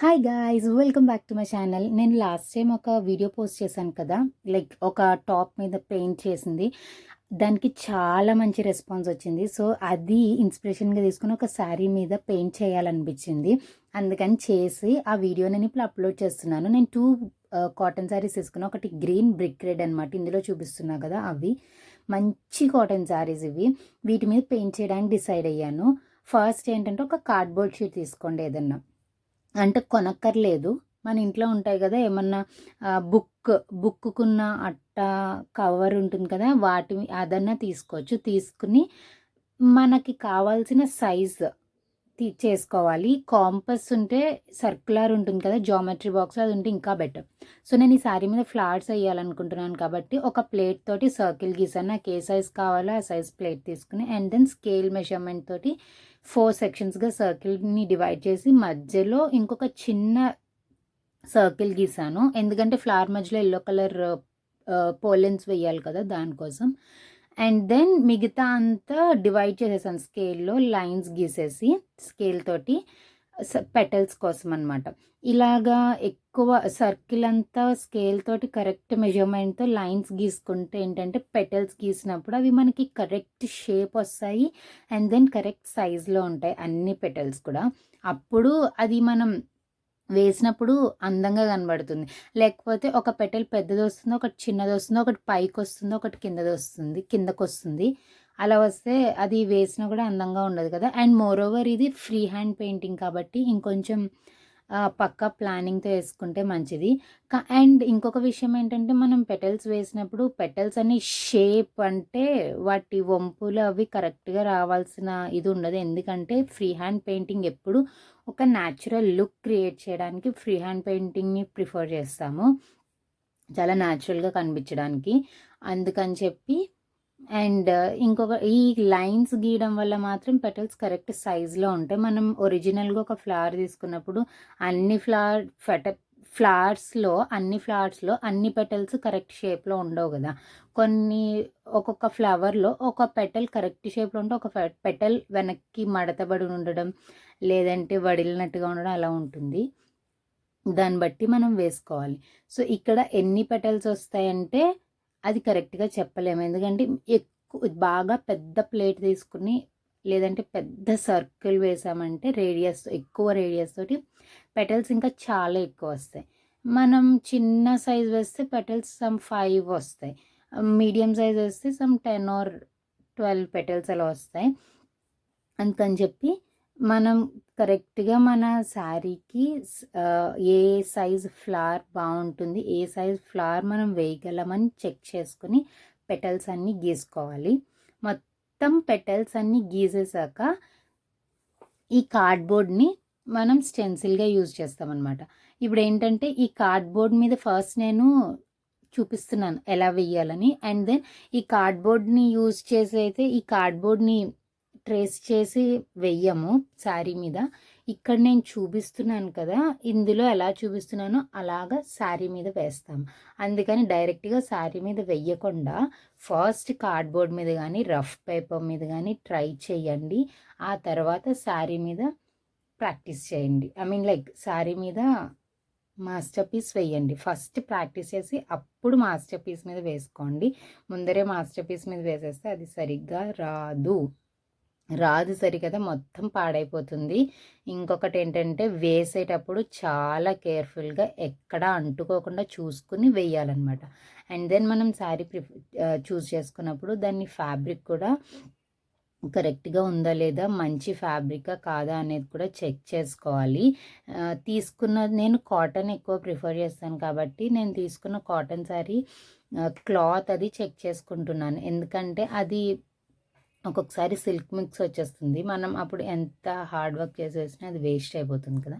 Hi guys, welcome back to my channel. నేను last time ఒక video post చేశాను కదా, లైక్ ఒక టాప్ మీద పెయింట్ చేసింది. దానికి చాలా మంచి రెస్పాన్స్ వచ్చింది. సో అది ఇన్స్పిరేషన్గా తీసుకుని ఒక శారీ మీద పెయింట్ చేయాలనిపించింది. అందుకని చేసి ఆ వీడియో నేను ఇప్పుడు అప్లోడ్ చేస్తున్నాను. నేను 2 కాటన్ శారీస్ తీసుకున్నాను. ఒకటి గ్రీన్ బ్రిక్ రెడ్ అనమాట, ఇందులో చూపిస్తున్నా కదా, అవి మంచి కాటన్ శారీస్. వీటి మీద పెయింట్ చేయడానికి డిసైడ్ అయ్యాను. ఫస్ట్ ఏంటంటే ఒక కార్డ్బోర్డ్ షీట్ తీసుకోండి, ఏదన్నా అంటే కొనక్కర్లేదు, మన ఇంట్లో ఉంటాయి కదా, ఏమన్నా బుక్కుకున్న అట్ట కవర్ ఉంటుంది కదా, అదన్నా తీసుకోవచ్చు. తీసుకుని మనకి కావాల్సిన సైజ్ చేసుకోవాలి. కాంపస్ ఉంటే సర్క్యులర్ ఉంటుంది కదా, జామెట్రీ బాక్స్, అది ఉంటే ఇంకా బెటర్. సో నేను ఈ శారీ మీద ఫ్లవర్స్ వేయాలనుకుంటున్నాను కాబట్టి ఒక ప్లేట్ తోటి సర్కిల్ గీసాను. నాకు ఏ సైజ్ కావాలో ఆ సైజ్ ప్లేట్ తీసుకుని అండ్ దెన్ స్కేల్ మెజర్మెంట్ తోటి 4 సెక్షన్స్గా సర్కిల్ని డివైడ్ చేసి మధ్యలో ఇంకొక చిన్న సర్కిల్ గీసాను. ఎందుకంటే ఫ్లవర్ మధ్యలో ఎల్లో కలర్ పోలెన్స్ వేయాలి కదా, దానికోసం. అండ్ దెన్ మిగతా అంతా డివైడ్ చేసేసాను స్కేల్లో, లైన్స్ గీసేసి స్కేల్ తోటి పెటల్స్ కోసం అనమాట. ఇలాగా ఎక్కువ సర్కిల్ అంతా స్కేల్ తోటి కరెక్ట్ మెజర్మెంట్తో లైన్స్ గీసుకుంటే ఏంటంటే పెటల్స్ గీసినప్పుడు అవి మనకి కరెక్ట్ షేప్ వస్తాయి అండ్ దెన్ కరెక్ట్ సైజ్లో ఉంటాయి అన్ని పెటల్స్ కూడా. అప్పుడు అది మనం వేసినప్పుడు అందంగా కనబడుతుంది. లేకపోతే ఒక పెటల్ పెద్దది వస్తుంది, ఒకటి చిన్నది వస్తుంది, ఒకటి పైకి వస్తుంది, ఒకటి కిందకు వస్తుంది. అలా వస్తే అది వేసినా కూడా అందంగా ఉండదు కదా. అండ్ మోర్ ఓవర్ ఇది ఫ్రీ హ్యాండ్ పెయింటింగ్ కాబట్టి ఇంకొంచెం పక్కా ప్లానింగ్తో వేసుకుంటే మంచిది. అండ్ ఇంకొక విషయం ఏంటంటే, మనం పెటల్స్ వేసినప్పుడు పెటల్స్ అన్ని షేప్ అంటే వాటి వంపులు అవి కరెక్ట్గా రావాల్సిన ఇది ఉండదు. ఎందుకంటే ఫ్రీ హ్యాండ్ పెయింటింగ్ ఎప్పుడు ఒక న్యాచురల్ లుక్ క్రియేట్ చేయడానికి ఫ్రీ హ్యాండ్ పెయింటింగ్ని ప్రిఫర్ చేస్తాము, చాలా న్యాచురల్గా కనిపించడానికి. అందుకని చెప్పి అండ్ ఇంకొక ఈ లైన్స్ గీయడం వల్ల మాత్రం పెటల్స్ కరెక్ట్ సైజులో ఉంటాయి. మనం ఒరిజినల్గా ఒక ఫ్లవర్ తీసుకున్నప్పుడు అన్ని ఫ్లవర్స్లో అన్ని పెటల్స్ కరెక్ట్ షేప్లో ఉండవు కదా. ఒక్కొక్క ఫ్లవర్లో ఒక పెటల్ కరెక్ట్ షేప్లో ఉంటే ఒక పెటల్ వెనక్కి మడతబడి ఉండడం, లేదంటే వడిలినట్టుగా ఉండడం, అలా ఉంటుంది. దాన్ని బట్టి మనం వేసుకోవాలి. సో ఇక్కడ ఎన్ని పెటల్స్ వస్తాయంటే అది కరెక్ట్గా చెప్పలేము. ఎందుకంటే బాగా పెద్ద ప్లేట్ తీసుకుని లేదంటే పెద్ద సర్కిల్ వేసామంటే ఎక్కువ రేడియస్ తోటి పెటల్స్ ఇంకా చాలా ఎక్కువ వస్తాయి. మనం చిన్న సైజ్ వేస్తే పెటల్స్ సమ్ 5 వస్తాయి, మీడియం సైజ్ వేస్తే సమ్ 10 or 12 పెటల్స్ అలా వస్తాయి. అందుకని చెప్పి మనం కరెక్ట్గా మన శారీకి ఏ సైజ్ ఫ్లవర్ బాగుంటుంది, ఏ సైజ్ ఫ్లవర్ మనం వేయగలమని చెక్ చేసుకుని పెటల్స్ అన్నీ గీసుకోవాలి. మొత్తం పెటల్స్ అన్నీ గీసేసాక ఈ కార్డ్బోర్డ్ని మనం స్టెన్సిల్గా యూజ్ చేస్తామన్నమాట. ఇప్పుడు ఏంటంటే ఈ కార్డ్బోర్డ్ మీద ఫస్ట్ నేను చూపిస్తున్నాను ఎలా వెయ్యాలని. అండ్ దెన్ ఈ కార్డ్బోర్డ్ని యూజ్ చేసి అయితే ఈ కార్డ్బోర్డ్ని ట్రేస్ చేసి వెయ్యము శారీ మీద. ఇక్కడ నేను చూపిస్తున్నాను కదా, ఇందులో ఎలా చూపిస్తున్నానో అలాగా శారీ మీద వేస్తాము. అందుకని డైరెక్ట్గా శారీ మీద వెయ్యకుండా ఫస్ట్ కార్డ్బోర్డ్ మీద కానీ రఫ్ పేపర్ మీద కానీ ట్రై చేయండి. ఆ తర్వాత శారీ మీద ప్రాక్టీస్ చేయండి. లైక్ శారీ మీద మాస్టర్ పీస్ వేయండి. ఫస్ట్ ప్రాక్టీస్ చేసి అప్పుడు మాస్టర్ పీస్ మీద వేసుకోండి. ముందరే మాస్టర్ పీస్ మీద వేసేస్తే అది సరిగ్గా రాదు సరికదా, మొత్తం పాడైపోతుంది. ఇంకొకటి ఏంటంటే వేసేటప్పుడు చాలా కేర్ఫుల్గా ఎక్కడ అంటుకోకుండా చూసుకుని వేయాలన్నమాట. అండ్ దెన్ మనం శారీ చూస్ చేసుకున్నప్పుడు దాన్ని ఫ్యాబ్రిక్ కూడా కరెక్ట్గా ఉందా లేదా, మంచి ఫ్యాబ్రికా కాదా అనేది కూడా చెక్ చేసుకోవాలి. నేను కాటన్ ఎక్కువ ప్రిఫర్ చేస్తాను కాబట్టి నేను తీసుకున్న కాటన్ శారీ క్లాత్ అది చెక్ చేసుకుంటున్నాను. ఎందుకంటే అది ఒక్కొక్కసారి సిల్క్ మిక్స్ వచ్చేస్తుంది, మనం అప్పుడు ఎంత హార్డ్ వర్క్ చేసేసినా అది వేస్ట్ అయిపోతుంది కదా.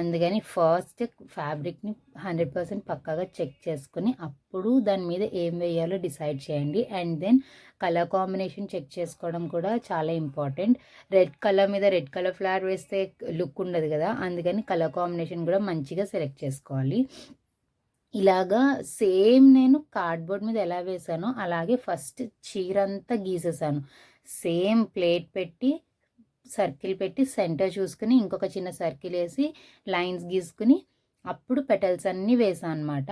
అందుకని ఫస్ట్ ఫ్యాబ్రిక్ని 100% పక్కాగా చెక్ చేసుకుని అప్పుడు దాని మీద ఏం వేయాలో డిసైడ్ చేయండి. And then colour combination check చేసుకోవడం కూడా చాలా ఇంపార్టెంట్. రెడ్ కలర్ మీద రెడ్ కలర్ ఫ్లవర్ వేస్తే లుక్ ఉండదు కదా, అందుకని కలర్ కాంబినేషన్ కూడా మంచిగా సెలెక్ట్ చేసుకోవాలి. ఇలాగా సేమ్ నేను కార్డ్బోర్డ్ మీద ఎలా వేసానో అలాగే ఫస్ట్ చీర అంతా గీసేసాను. సేమ్ ప్లేట్ పెట్టి సర్కిల్ పెట్టి సెంటర్ చూసుకుని ఇంకొక చిన్న సర్కిల్ వేసి లైన్స్ గీసుకుని అప్పుడు పెటల్స్ అన్నీ వేసాను అనమాట.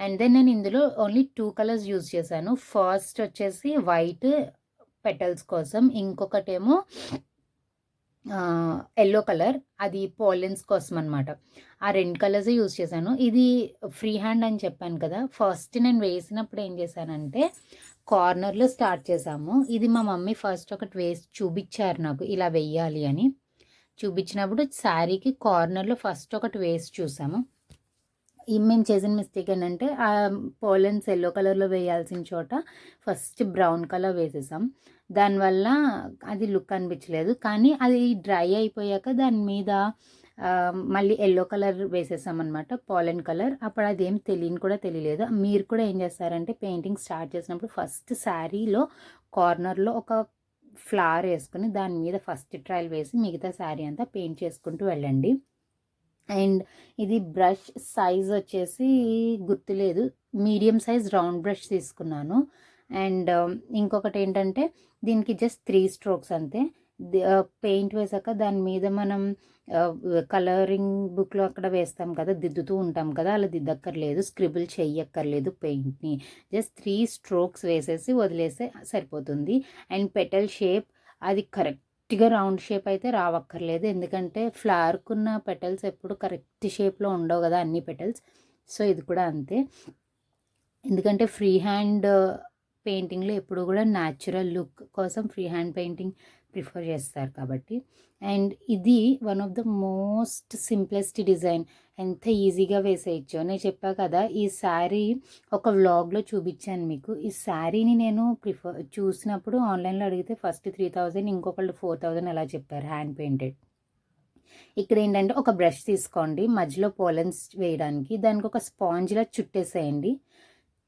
అండ్ దెన్ నేను ఇందులో ఓన్లీ 2 కలర్స్ యూజ్ చేశాను. ఫస్ట్ వచ్చేసి వైట్ పెటల్స్ కోసం, ఇంకొకటేమో ఎల్లో కలర్, అది పోలెన్స్ కోసం అనమాట. ఆ 2 కలర్స్ యూజ్ చేశాను. ఇది ఫ్రీ హ్యాండ్ అని చెప్పాను కదా. ఫస్ట్ నేను వేసినప్పుడు ఏం చేశానంటే కార్నర్లో స్టార్ట్ చేసాము. ఇది మా మమ్మీ ఫస్ట్ ఒకటి వేసి చూపించారు నాకు, ఇలా వెయ్యాలి అని చూపించినప్పుడు శారీకి కార్నర్లో ఫస్ట్ ఒకటి వేసి చూసాము. మేము చేసిన మిస్టేక్ ఏంటంటే ఆ పోలెన్స్ ఎల్లో కలర్లో వేయాల్సిన చోట ఫస్ట్ బ్రౌన్ కలర్ వేసేసాం. దానివల్ల అది లుక్ అనిపించలేదు. కానీ అది డ్రై అయిపోయాక దాని మీద మళ్ళీ ఎల్లో కలర్ వేసేసాం అనమాట, పోలెన్ కలర్. అప్పుడు అదేం తెలియలేదు. మీరు కూడా ఏం చేస్తారంటే పెయింటింగ్ స్టార్ట్ చేసినప్పుడు ఫస్ట్ శారీలో కార్నర్లో ఒక ఫ్లవర్ వేసుకుని దాని మీద ఫస్ట్ ట్రయల్ వేసి మిగతా శారీ అంతా పెయింట్ చేసుకుంటూ వెళ్ళండి. అండ్ ఇది బ్రష్ సైజ్ వచ్చేసి గుర్తులేదు, మీడియం సైజ్ రౌండ్ బ్రష్ తీసుకున్నాను. అండ్ ఇంకొకటి ఏంటంటే దీనికి జస్ట్ 3 స్ట్రోక్స్ అంతే. పెయింట్ వేసాక దాని మీద మనం కలరింగ్ బుక్లో అక్కడ వేస్తాం కదా, దిద్దుతూ ఉంటాం కదా, అలా దిద్దక్కర్లేదు, స్క్రిబుల్ చెయ్యక్కర్లేదు పెయింట్ని. జస్ట్ 3 స్ట్రోక్స్ వేసేసి వదిలేస్తే సరిపోతుంది. అండ్ పెటల్ షేప్ అది కరెక్ట్గా రౌండ్ షేప్ అయితే రావక్కర్లేదు, ఎందుకంటే ఫ్లవర్కున్న పెటల్స్ ఎప్పుడు కరెక్ట్ షేప్లో ఉండవు కదా అన్ని పెటల్స్. సో ఇది కూడా అంతే, ఎందుకంటే ఫ్రీ హ్యాండ్ పెయింటింగ్లో ఎప్పుడు కూడా న్యాచురల్ లుక్ కోసం ఫ్రీ హ్యాండ్ పెయింటింగ్ ప్రిఫర్ చేస్తారు కాబట్టి. అండ్ ఇది one of the most simplest design, ఎంత ఈజీగా వేసేయచ్చు. నేను చెప్పా కదా ఈ శారీ ఒక వ్లాగ్లో చూపించాను మీకు. ఈ శారీని నేను చూసినప్పుడు ఆన్లైన్లో అడిగితే ఫస్ట్ 3000, ఇంకొకళ్ళు 4000 అలా చెప్పారు హ్యాండ్ పెయింటెడ్. ఇక్కడ ఏంటంటే ఒక బ్రష్ తీసుకోండి, మధ్యలో పోలెన్స్ వేయడానికి దానికి ఒక స్పాంజ్లా చుట్టేసేయండి.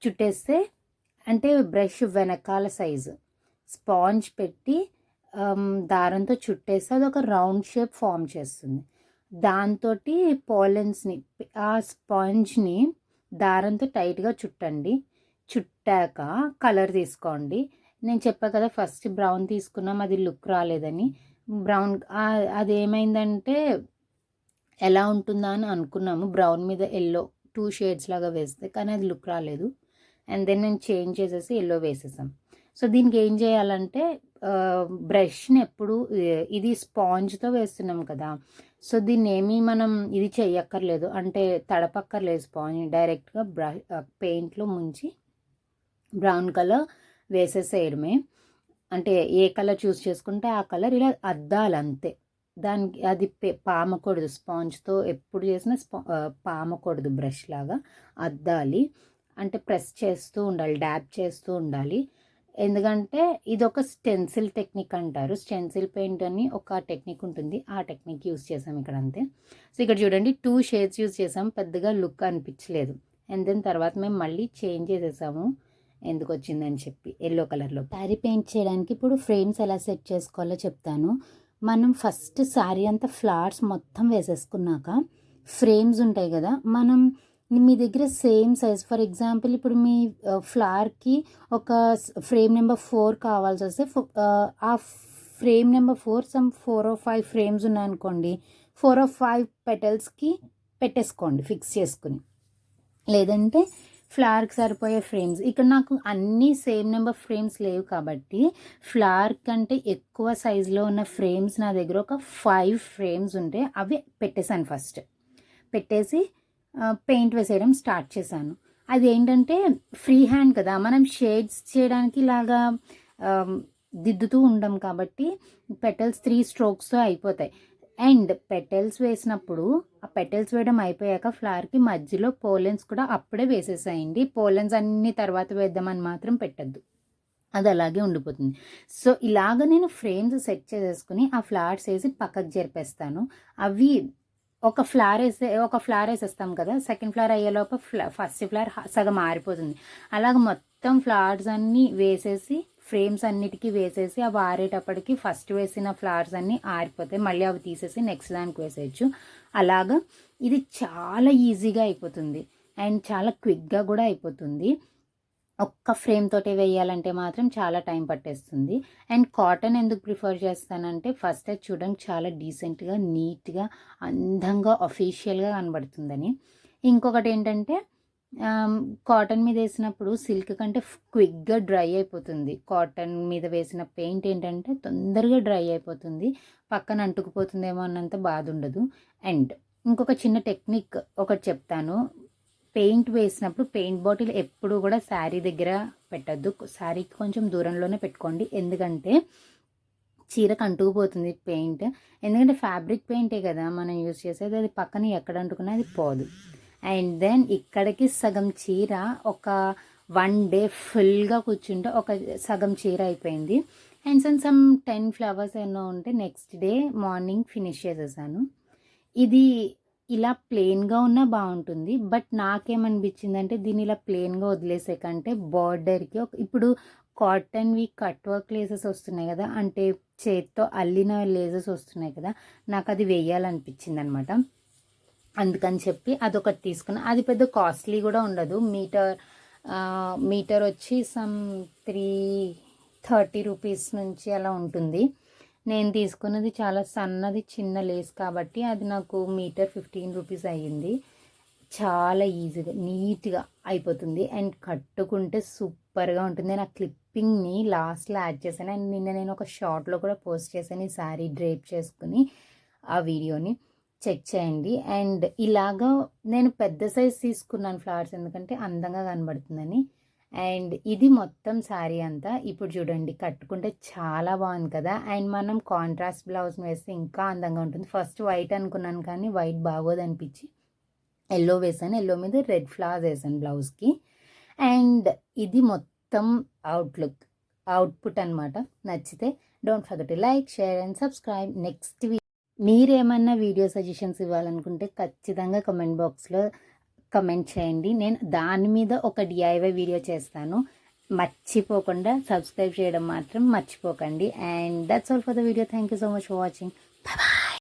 చుట్టేస్తే అంటే బ్రష్ వెనకాల సైజు స్పాంజ్ పెట్టి దారంతో చుట్టేస్తే అది ఒక రౌండ్ షేప్ ఫామ్ చేస్తుంది. దాంతో పోలెన్స్ని ఆ స్పాంజ్ని దారంతో టైట్గా చుట్టండి. చుట్టాక కలర్ తీసుకోండి. నేను చెప్పా కదా ఫస్ట్ బ్రౌన్ తీసుకున్నాం, అది లుక్ రాలేదని. బ్రౌన్ అదేమైందంటే ఎలా ఉంటుందా అని అనుకున్నాము, బ్రౌన్ మీద ఎల్లో 2 షేడ్స్ లాగా వేస్తే, కానీ అది లుక్ రాలేదు. అండ్ దెన్ నేను చేంజ్ చేసేసి ఎల్లో వేసేసాం. సో దీనికి ఏం చేయాలంటే బ్రష్ని ఎప్పుడు ఇది స్పాంజ్తో వేస్తున్నాం కదా, సో దీన్ని ఏమీ మనం ఇది చెయ్యక్కర్లేదు, అంటే తడపక్కర్లేదు స్పాంజ్, డైరెక్ట్గా పెయింట్లో ముంచి బ్రౌన్ కలర్ వేసేసేయడమే. అంటే ఏ కలర్ చూస్ చేసుకుంటే ఆ కలర్ ఇలా అద్దాలి అంతే. దానికి అది పామకూడదు, స్పాంజ్తో ఎప్పుడు చేసినా పామకూడదు, బ్రష్ లాగా అద్దాలి. అంటే ప్రెస్ చేస్తూ ఉండాలి, డ్యాబ్ చేస్తూ ఉండాలి. ఎందుకంటే ఇది ఒక స్టెన్సిల్ టెక్నిక్ అంటారు, స్టెన్సిల్ పెయింట్ అని ఒక టెక్నిక్ ఉంటుంది, ఆ టెక్నిక్ యూస్ చేసాం ఇక్కడ అంతే. సో ఇక్కడ చూడండి 2 షేడ్స్ యూస్ చేసాం, పెద్దగా లుక్ అనిపించలేదు. అండ్ దెన్ తర్వాత మేము మళ్ళీ చేంజ్ చేసేసాము ఎందుకు వచ్చిందని చెప్పి ఎల్లో కలర్లో. శారీ పెయింట్ చేయడానికి ఇప్పుడు ఫ్రేమ్స్ ఎలా సెట్ చేసుకోవాలో చెప్తాను. మనం ఫస్ట్ శారీ అంతా ఫ్లవర్స్ మొత్తం వేసేసుకున్నాక ఫ్రేమ్స్ ఉంటాయి కదా, మనం మీ దగ్గర సేమ్ సైజ్, ఫర్ ఎగ్జాంపుల్ ఇప్పుడు మీ ఫ్లవర్కి ఒక ఫ్రేమ్ నెంబర్ 4 కావాల్సి వస్తే ఆ prime number 4 some 4 or 5 frames ఉన్నాయనుకోండి, 4 or 5 పెటల్స్కి పెట్టేసుకోండి ఫిక్స్ చేసుకుని. లేదంటే ఫ్లవర్కి సరిపోయే ఫ్రేమ్స్, ఇక్కడ నాకు అన్నీ సేమ్ నెంబర్ ఫ్రేమ్స్ లేవు కాబట్టి ఫ్లవర్ కంటే ఎక్కువ సైజులో ఉన్న ఫ్రేమ్స్ నా దగ్గర ఒక 5 ఫ్రేమ్స్ ఉంటే అవి పెట్టేశాను. ఫస్ట్ పెట్టేసి పెయింట్ వేసేయడం స్టార్ట్ చేశాను. అది ఏంటంటే ఫ్రీ హ్యాండ్ కదా, మనం షేడ్స్ చేయడానికి ఇలాగా దిద్దుతూ ఉండం కాబట్టి పెటల్స్ 3 స్ట్రోక్స్తో అయిపోతాయి. అండ్ పెటల్స్ వేసినప్పుడు ఆ పెటల్స్ వేయడం అయిపోయాక ఫ్లవర్కి మధ్యలో పోలెన్స్ కూడా అప్పుడే వేసేసాయండి. పోలెన్స్ అన్ని తర్వాత వేద్దామని మాత్రం పెట్టద్దు, అది అలాగే ఉండిపోతుంది. సో ఇలాగ నేను ఫ్రేమ్స్ సెట్ చేసేసుకుని ఆ ఫ్లవర్స్ వేసి పక్కకు జరిపేస్తాను. అవి ఒక ఫ్లవర్ వేసేస్తాం కదా, సెకండ్ ఫ్లవర్ అయ్యేలోపు ఫస్ట్ ఫ్లవర్ సగం ఆరిపోతుంది. అలాగ మొత్తం ఫ్లవర్స్ అన్నీ వేసేసి ఫ్రేమ్స్ అన్నిటికీ వేసేసి అవి ఆరేటప్పటికి ఫస్ట్ వేసిన ఫ్లవర్స్ అన్నీ ఆరిపోతాయి, మళ్ళీ అవి తీసేసి నెక్స్ట్ దానికి వేసేయచ్చు. అలాగా ఇది చాలా ఈజీగా అయిపోతుంది అండ్ చాలా క్విక్గా కూడా అయిపోతుంది. ఒక్క ఫ్రేమ్ తోటే వేయాలంటే మాత్రం చాలా టైం పట్టేస్తుంది. అండ్ కాటన్ ఎందుకు ప్రిఫర్ చేస్తానంటే ఫస్ట్ అది చూడడానికి చాలా డీసెంట్‌గా, నీట్‌గా, అందంగా, అఫీషియల్‌గా కనబడుతుందని. ఇంకొకటి ఏంటంటే కాటన్ మీద వేసినప్పుడు సిల్క్ కంటే క్విక్‌గా డ్రై అయిపోతుంది. కాటన్ మీద వేసిన పెయింట్ ఏంటంటే తొందరగా డ్రై అయిపోతుంది. పక్కన అంటుకుపోతుందేమో అన్నంత బాధ ఉండదు. అండ్ ఇంకొక చిన్న టెక్నిక్ ఒకటి చెప్తాను. పెయింట్ వేసినప్పుడు పెయింట్ బాటిల్ ఎప్పుడు కూడా శారీ దగ్గర పెట్టద్దు. శారీకి కొంచెం దూరంలోనే పెట్టుకోండి. ఎందుకంటే చీరకు అంటుకుపోతుంది పెయింట్. ఎందుకంటే ఫ్యాబ్రిక్ పెయింటే కదా మనం యూజ్ చేసేది. అది పక్కన ఎక్కడ అంటుకున్నా అది పోదు. అండ్ దెన్ ఇక్కడికి సగం చీర ఒక 1 డే ఫుల్గా కూర్చుంటే ఒక సగం చీర అయిపోయింది. అండ్ సమ్ 10 ఫ్లవర్స్ ఎన్నో ఉంటే నెక్స్ట్ డే మార్నింగ్ ఫినిష్ చేసేసాను. ఇది ఇలా ప్లెయిన్‌గా ఉన్నా బావుంటుంది. బట్ నాకేమనిపించిందంటే దీన్ని ఇలా ప్లెయిన్‌గా వదిలేసే కంటే బార్డర్‌కి ఇప్పుడు కాటన్‌వి కట్ వర్క్ లేసెస్ వస్తున్నాయి కదా! అంటే చేత్తో అల్లిన లేసెస్ వస్తున్నాయి కదా! నాకది వేయాలనిపించిందనమాట. అందుకని చెప్పి అదొకటి తీసుకున్నా. అది పెద్ద కాస్ట్లీ కూడా ఉండదు. మీటర్ వచ్చి సమ్ 330 రూపీస్ నుంచి అలా ఉంటుంది. నేను తీసుకున్నది చాలా సన్నది చిన్న లేస్ కాబట్టి అది నాకు మీటర్ 15 రూపీస్ అయ్యింది. చాలా ఈజీగా నీట్‌గా అయిపోతుంది. అండ్ కట్టుకుంటే సూపర్‌గా ఉంటుంది. నేను ఆ క్లిప్పింగ్‌ని లాస్ట్‌లో యాడ్ చేశాను. అండ్ నిన్న నేను ఒక షార్ట్‌లో కూడా పోస్ట్ చేశాను. ఈ శారీ డ్రేప్ చేసుకుని ఆ వీడియోని చెక్ చేయండి. అండ్ ఇలాగా నేను పెద్ద సైజ్ తీసుకున్నాను ఫ్లవర్స్ ఎందుకంటే అందంగా కనబడుతుందని. అండ్ ఇది మొత్తం శారీ అంతా. ఇప్పుడు చూడండి కట్టుకుంటే చాలా బాగుంది కదా! అండ్ మనం కాంట్రాస్ట్ బ్లౌజ్ వేస్తే ఇంకా అందంగా ఉంటుంది. ఫస్ట్ వైట్ అనుకున్నాను కానీ వైట్ బాగోదనిపించి యెల్లో వేసాను. యెల్లో మీద రెడ్ ఫ్లవర్స్ వేసాను బ్లౌజ్‌కి. అండ్ ఇది మొత్తం అవుట్‌పుట్ అనమాట. నచ్చితే don't forget to like, share and subscribe. Next మీరేమన్నా వీడియో సజెషన్స్ ఇవ్వాలనుకుంటే ఖచ్చితంగా కమెంట్ బాక్స్‌లో కమెంట్ చేయండి. నేను దాని మీద ఒక DIY వీడియో చేస్తాను. మర్చిపోకుండా సబ్స్క్రైబ్ చేయడం మాత్రం మర్చిపోకండి. And that's all for the video. Thank you so much for watching. Bye bye.